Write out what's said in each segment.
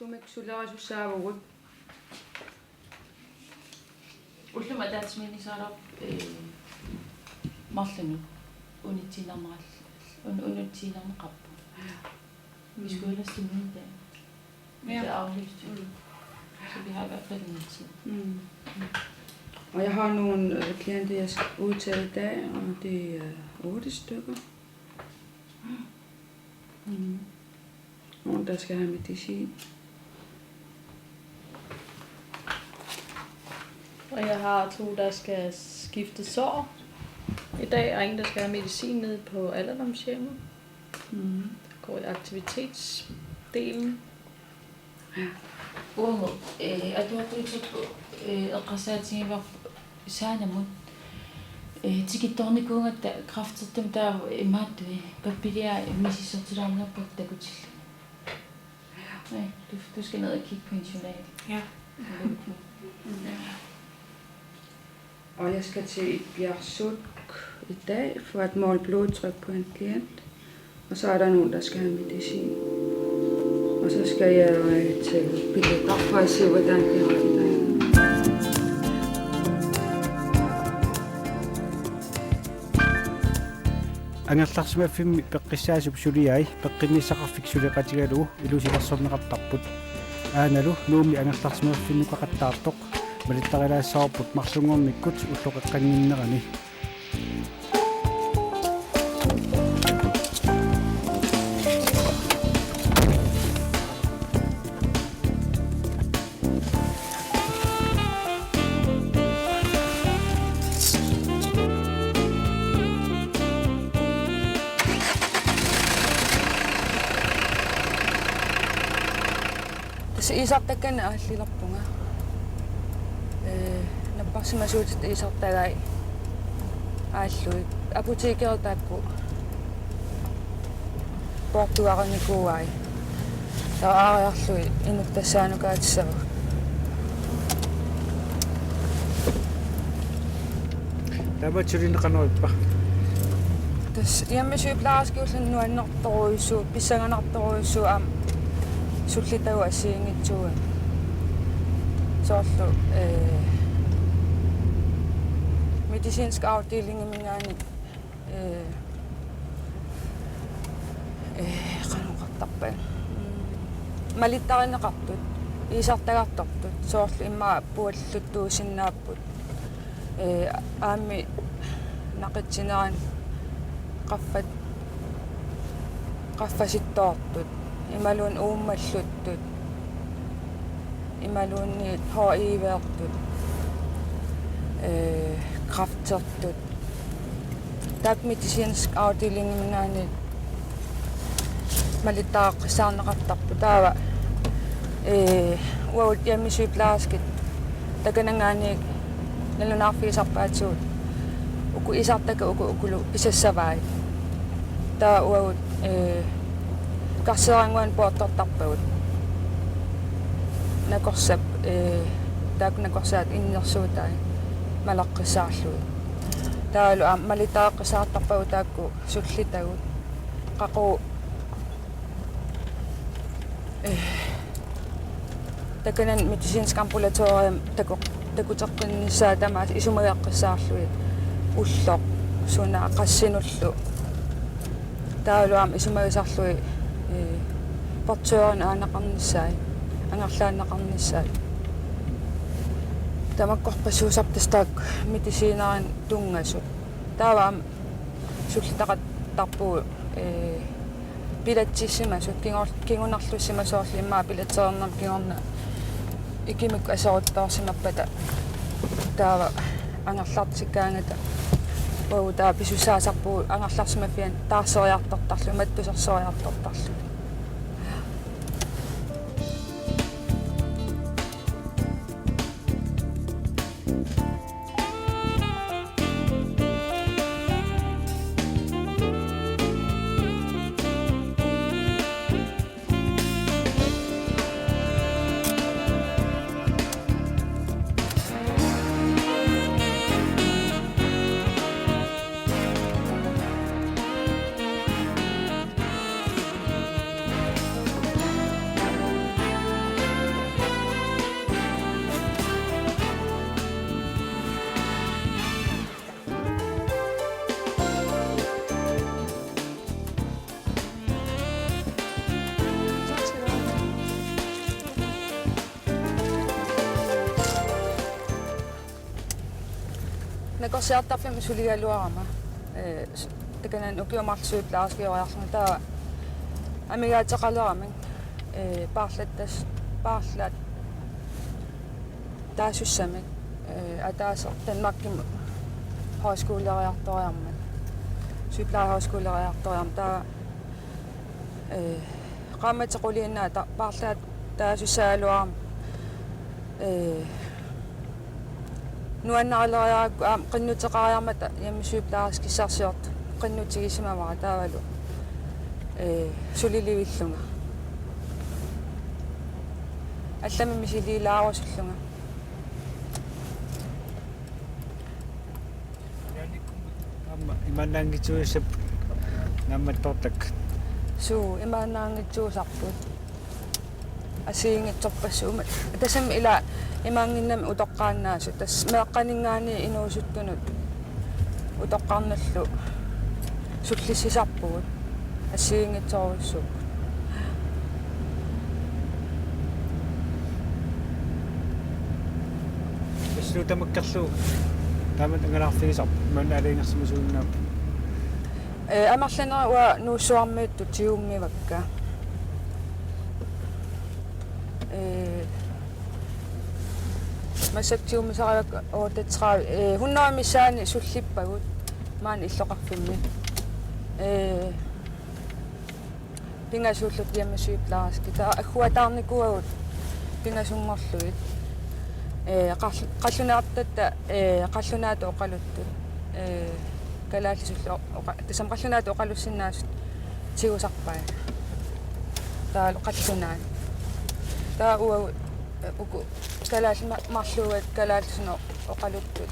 арлумик сулерасуссаавгут уллума таатсминисаарап марлуну унитсинарнерал унутсинарнеқарпу искуилассимита авлисту så vi har i hvert fald en tid. Og jeg har nogle klienter, jeg skal udtale i dag, og det er 8 stykker. Nogle, der skal have medicin. Og jeg har 2, der skal skifte sår i dag, og en, der skal have medicin nede på alderdomshjemmet. Der går i aktivitetsdelen. Ja. Uomo, atuatuitsut eqqasaatigiva saanamut tikittornikuungatta kraftertum taa imaattui pappilia mississortilaarnerput takutil. Nej, du skal ned og kigge på en journal. Ja. Og jeg skal til Bjergsuk i dag for at måle blodtryk på en klient. Og så er der nogen, der skal have medicin. Og så skal jeg til biblioteket for at se, hvordan det er i dag. Angerlarsmaffimmi peqqissaasup suliai peqqinissaqarfik suliqatigalu ilusilarsorneqartarput aanalu nuumi angerlarsmaffinnuqaqattaartoq malittarilaassaarput marlungornikkut ulloqeqqanginnerani Isartakana aallilerpunga napparsimasuutit isartagai ааллуи апутекерутааппу портуарникууай таариарлуи инуктассаанукаатиссаву табачуринеқанериппа тас яммисуиплааскиулланну аннарторуйссуу писсаганарторуйссуу аама суллитагу ассиингитсуга соорлу medicinsk afdeling mingaani qanuqartarpa malittarinneqartut iisartagartortut soorlu immaa pualluttuusinnaapput aammi naqitsineraan qaffasittoortut imaluun uummalluttut imaluunni HIV-ertut kraftertut tak medicinsk afdeling mingaani malittaaqqisaarneqartarpu taava uavut yammisuiplaaskit takanangaani nalunarfiisarpaatsuut uku isartaka ukulu pisassavaai taa uavut karseranguan puortortarpagut nakorsap taak nakorsaat innersuutai malaqqissaarlui taalu malitaaqqissaartarpagu taakku sullitagut qaqu takanan medicinsk ambulatorium takuteqqinnissaa tamaas isumageqqissaarlui ulloq sunaa qassinullu taalu isumagisarlui portøren aanaqarnissaai angerlaannaqarnissaai tamakkorpassuusartastaak mediciinaran tungasut taava sullitaqattarpuu pilatsissimasut kingunarlussimasoorli immaa pilatseernerm kingorna ikimik asoruttaorsimappata taava angerlartikkaangata taa pisussaasarpuu angerlarsimaffian taarsoriartortarlu mattusersoriartortarlu qorsiartarfim suligaluarama takanan ukiumarsuuplaaskioriarlunga taa amigaateqalerami paarlat taasussamik ataasa Danmarkim højskolelærertoriammat sygeplejerhøjskolelærertoriam taa qaamattequliinna paarlat taasussaaluaram nuannaraleriarakku qinnuteqariarmata yammissuuplaaskissarsiort qinnutigisimamaa taavalu sulilivillunga allami misiliilaarusullunga иманаангитсуиссап намматтортак suu imaanaangitsuusarput asiingitsorpassuumat tasam ila imaanginnami utoqqaannaasu tas meeqqaningaani inuusuttunut utoqqarnallu sullissisarpugut asiingitsorussuk ислутамаккарлу таамат ангалаарфигисар манаалингерсимасууннаап амарланеруа нуусsuarmiittut tiummivakka масактиумисариак оотатсраави 100 мисаани суллиппагут маани иллоқарфимми пингасууллут ямасуиплааски таа аггуатаарникуагут пингасумморлуит qallunaartatta qallunaatu oqaluttut kalaallisullu tasam qallunaatu oqalussinnaasut tiguusarpai taalu qallunaan taa uau uku kalaal marluugat kalaallisunu oqaluttut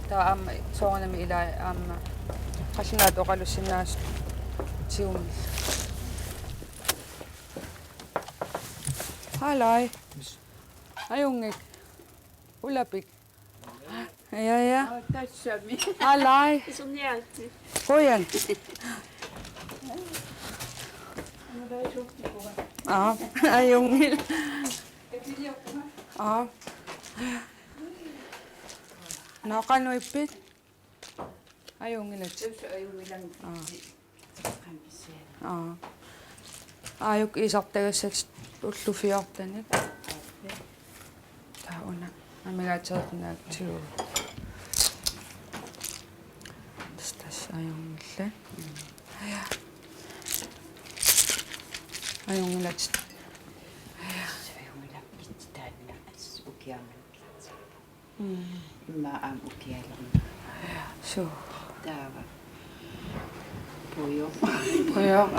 taa aamma soornami ilaa aamma qallunaatu oqalussinnaasut tiguumil Halløj. Ajungik. Ulapik. Ja. Halløj. Som det alltid. Goeien. Ja, ajungil. Ja. Naqanuippit. Ajungilat. Ja. Ajuk isartagassaks ullufiortanik. Tauna. Amigaatsertinnaaktiu. Tastas ajungilla. Ja. Ajungilat. Imma am ukialam. So. Taava. Puyo. Prøv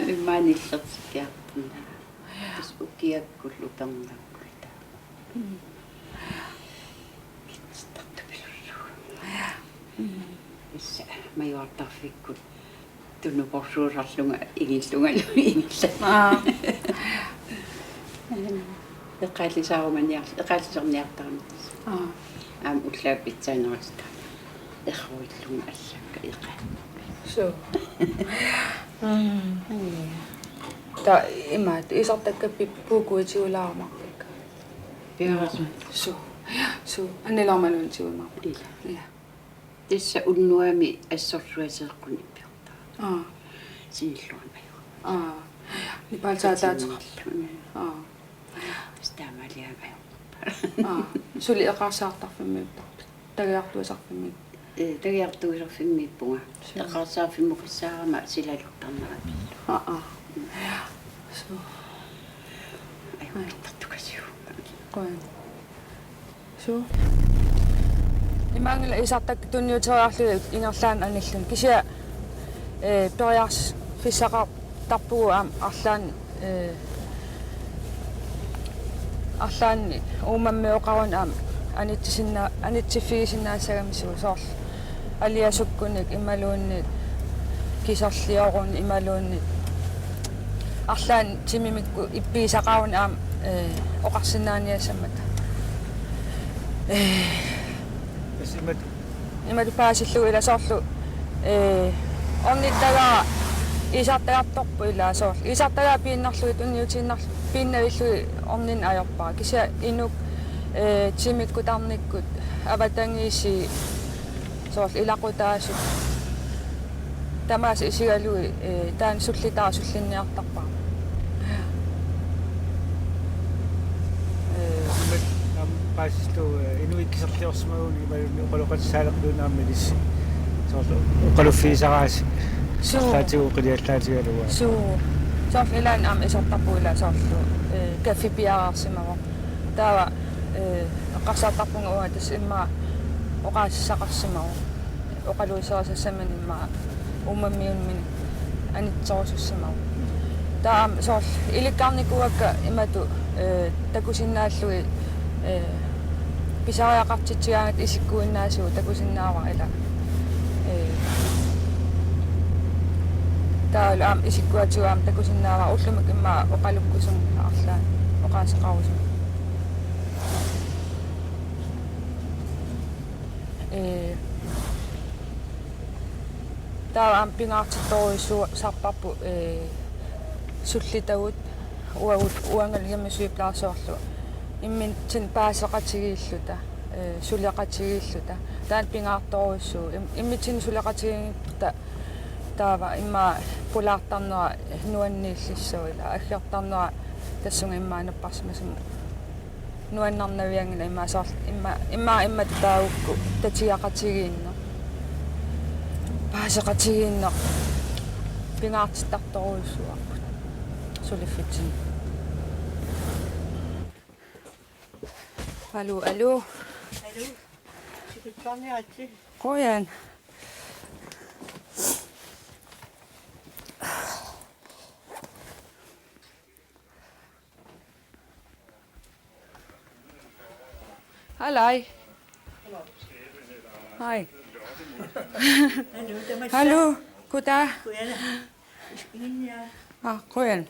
Imma nillertikiarpunna. Tas ukiakkullu tangakkulta. Issa majuartarfikkut tunnuporsuurarlunga igillungalu igilla. Eqaallisaarumanniartarni. Aam ullaapitsaanерista. Erruillunga allakka iqa. So. Ta imaat isartakkappi puukuitiulaarumarpikka. Piarasun. So. Annilaarmaluun tiuimarpik. Ja. Tissa unnuami assorsuaseeqqunippiortaa. Sinilluanmaju. Nipaalsaataatiqarlu. Staamaliamaju. Suli eqarsaartarfimmiuttarpik. Tagiartuisarfimmik. Tagiartuisarfimmiippunga. Eqarsaarfimmuqissaarama silaluttarnarami. So. Ayuttartukasiu. Qoin. So. Imangila isartak tunniuteriarlu ingerlaan anillun kisia periars fissaqar tarpugu arlaan arlaan uumammeoqarun anittifigisinnaassagamisigu soorl aliasukkunik imaluunnik kisorliorun imaluunnik arlaan timimikku ippiisaqarun oqarsinnaaniassammata тасимат ималупаасиллу иласоорлу орниттагаа исартагаартторпу илаасоорл исартагаа пииннарлугит унниутииннарлу пииннавиллуги орнин аёрпаа кися инук timikkutarnikkut avatangiisi soorl ilaqutaasut tamaas isigalui taan sullitaasullinniartarpaa paasistu inuikkisertiorsumaguuni imalunni uqaloqatsaalerluunaammilis soorlu uqaluffiisaraasi саатигу qiliallaatigalua soorl ilaan am isortarpuila soorlu kaffipiarаарsimavo taava qassartarpunga uа tas imma oqaassaqarsimavo oqaluiserasassamani imma ummammiunmini anitsorusussimavo taa soorl ilikkaarnikuakka imatu takusinnaallui pisariaqartitsigaangat isikkuinnaasiu takusinnaava ila taalu am isikkuatigaam takusinnaava ullumik imma oqalukkusum arlaan oqaasaqarusum taalu am pingaartittoruissu sarparpu sullitagut uangaligamissuiplaarsoorlu immin tin paaseqatigiilluta suleqatigiilluta taan pingaartoruissu immitin suleqatigiilluta taava imma pulaartarnera nuanniillissauila aggiartarnera tassunga immaanapparsmasum nuannarnaviangila imma soorl imma taavukku tatiaqatigiinner paaseqatigiinner pingaartittartoruissuarput suliffitin Hallo. Hallo. Sikuttarniratsi. Qoyan. Halløj. Hej. Hallo. Goddag. Ah, Qoyan.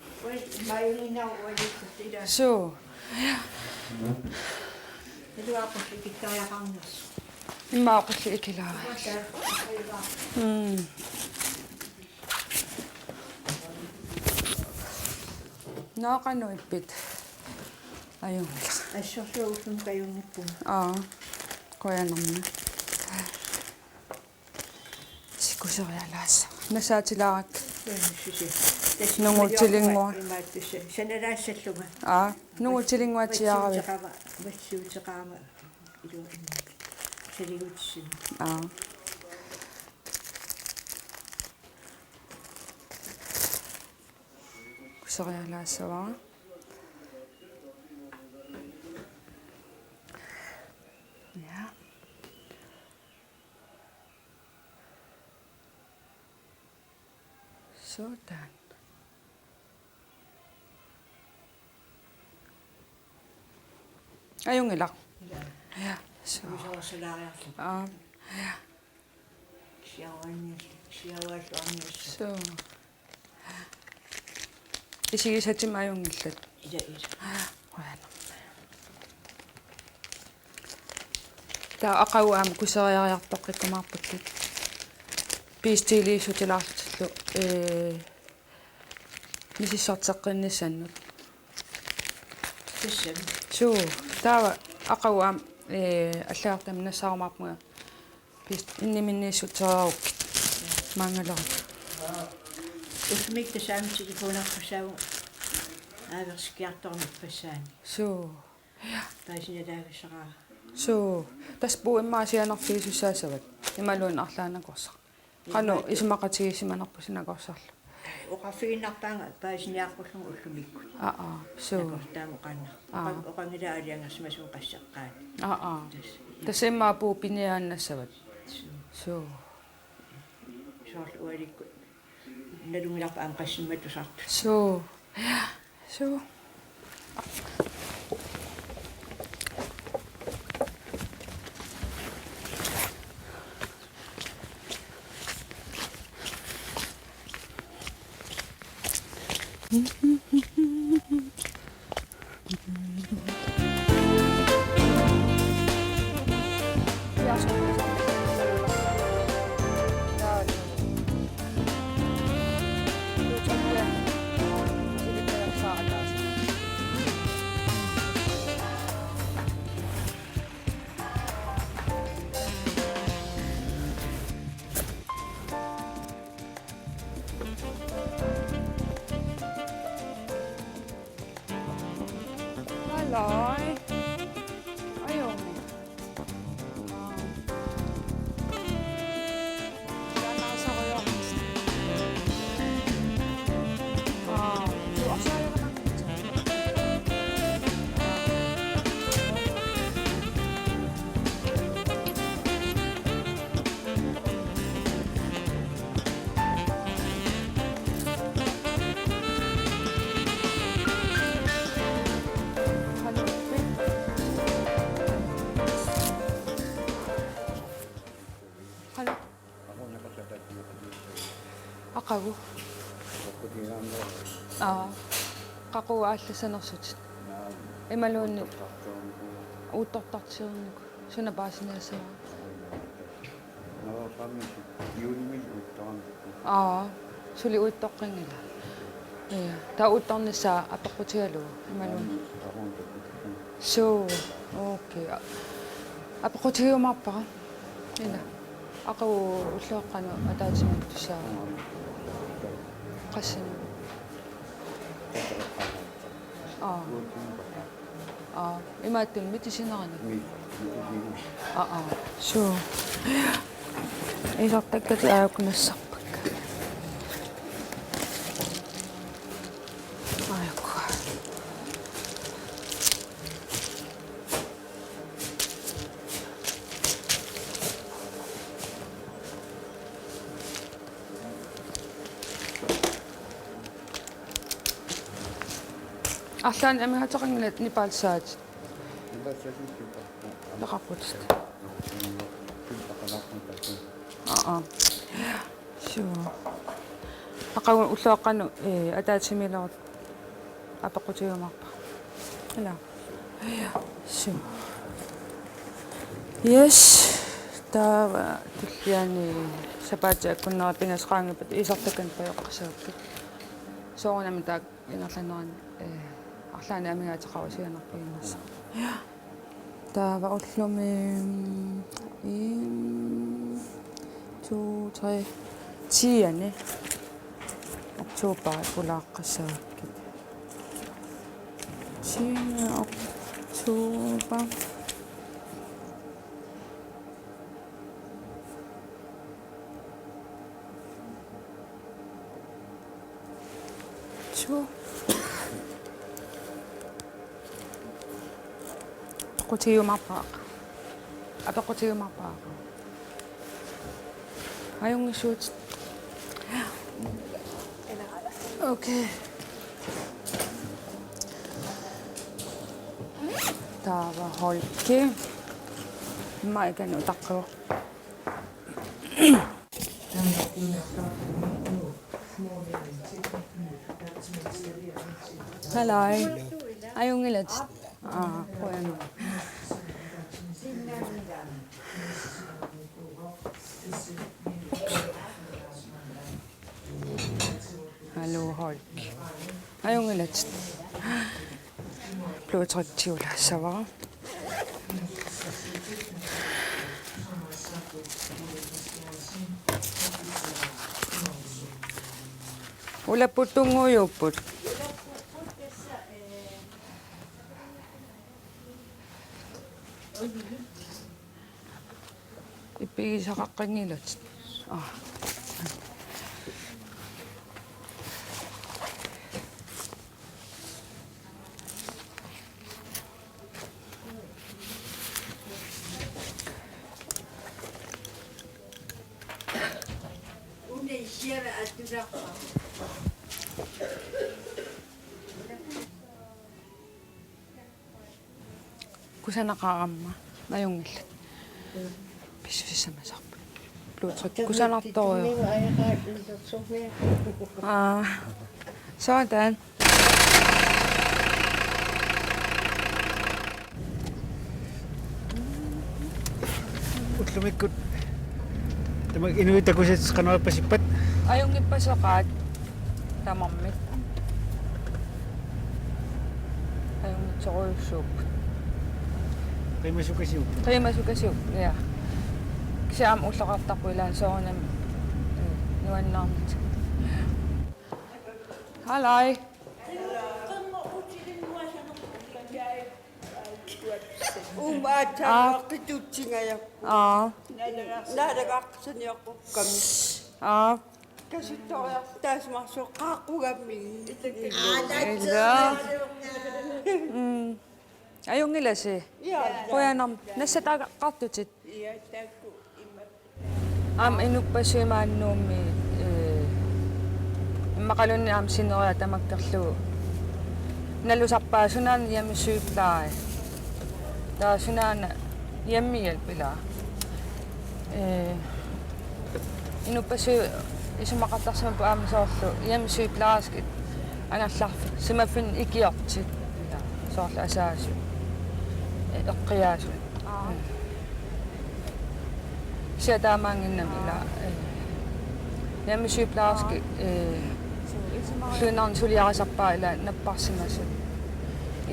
Så. Ja. Imaqulli ikilaa. Naaqanuippit. Ajungilla. Assorluullum kajunnippum. Qoyanarna. Sikuserialaassa. Nasaatilaarak. Nungutilinngua. Sanalaassallunga. Nungutilinguatiaravi. Vassiuteqaama iluinni. Saligutsin. Kuserialaassavaa. Ja. Sådan. Ajungilla. Ja, så. Ja. Så. Isigisatsim ajungillat. Tää aqauaam kuseriariartoqqikkumaarputlut. Piistiiliissutilaartillu misissarteqqinnisannut. Suu taava aqauaam аллаартам нассаармаарпунга пист инниминнииссутсераарукки маангалерут усмик тасаами телефонарпасаагу ааверскиарторнут пассаани суу таисиналаагиссараа суу таспу иммаасианерфигисуссаасават ималуун арлаанакорсар qanu ismaqatigissimanarpusinakорсарлу оқарфигиннарпаанга паасиниаққуллугу уллумиккут суу тааму қанна оқангила алиангерсимасуун qassаққаат тасиммаа пуу пиниааннассават суу сорл уаликку налунгиларпа аам qassimmатусарту суу суу Halløj. Ej, unge. Halo. Akagu. Qaquwa алласанерсут. Ималуунни уутторtartiерник сунаpaasinaasаа. Сули уиттоққингила. Я, таа уутторнissaa апоқутигалу ималуун. So, okay. Апоқутиумарпара. Ина. Ақу уллуоққану атаатимик тусаа. Qasin. Имааттун митисинерани. So. Исартаккати аакунассарпакка. Айку. Арлаан амигатеқангилат нипаалсаат. Нақарпутст. So. Ақагун уллуаққану атаатимилерут апоқутиумарпа. Ила. So. Yes. Таа туллиани сапаатиаккуннера пингасqaangипат исартаккан паёққасааппит. Соорнами таак ингерланерани арлаани амигаатеқарусианерпииннерса. Таава уллуми 1 2 3 10 oktober pulaqqassaakit 10 oktober Qotiumapaq. Apaqotiumapaq. Ayungisuut. Okay. Tava holki. Ma ikanu taqqo. Hello. Ayungilat. Qoyan. Hallo Holk. Ayungilat. Blodtryktivlassava. Ulaputunguyuput. Ipigisaqaqqangilat. Kusanaqaramma najungillat. Pissuissamasarpa. Blodtryk kusanartorio. Sådan. Utlumikut. Tamag inuit ako sa kanal pasipat. Ayungippasaqaat tamammit. Ayungitsoruussuup. Qimasukasiu. Qimasukasiu. Ja. Kisaam ullaqartarpuilaan soornam nuannaarnit. Halløj. Umaatsaaqituutsiŋajak. Naalagaaqsaniaqqukkami. Kasuttoriar taasmarsoqqaaqqugammi. Ajungilasi. Qoyanam nassataqartutit. Ia taakku imma. Inuppasuimaannuummi immaqalunni sineria tamakkerlugu. Nalusarpaasunaani yamissuiplaaи. Taasunaana yammialpilaa. Inuppasu isumaqartarsimapu aamisoorlu yamissuiplaaskit angallarfi simaffin ikiortit. Soorlu asaasu. Eqqiyaasu. Siataamaanginnam ila yamissuiplaaski luunarn suliarasarpaa ila napparsimasut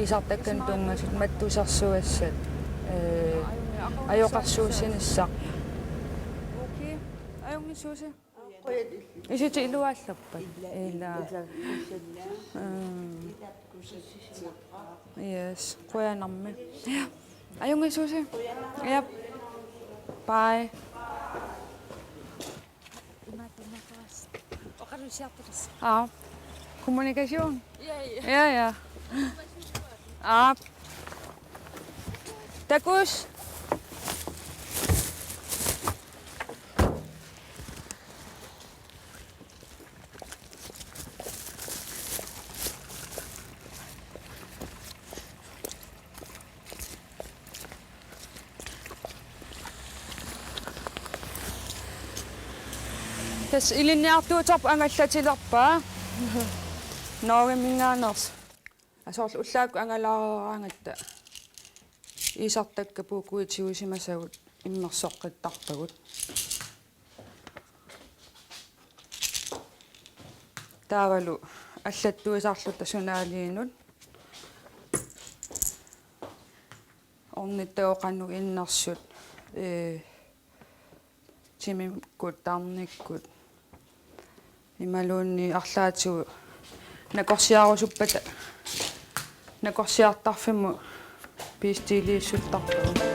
isartakkan tuungasut mattusarsuassat ajoqarsuusinissaq okay ajungisuusi isiti iluaallappat ila yes qoyanarmi ajungisuusi yep bye. Kommunikation? Ja. Takus? Tas ilinniartuutorp angallatilерпаа nooriminngaaners asoorlu ullaakku angalaareeraangatta isartakka puukuitigusimasagut immersoqqittarpagut taavalu аллаттуисарлута сунаалиинут орниттаоқаннуг иннэрсут тимимккут таарниккут ималуунни арлаатигу накорсиарусуппата накорсиартарфиму пистилииссуттарпагу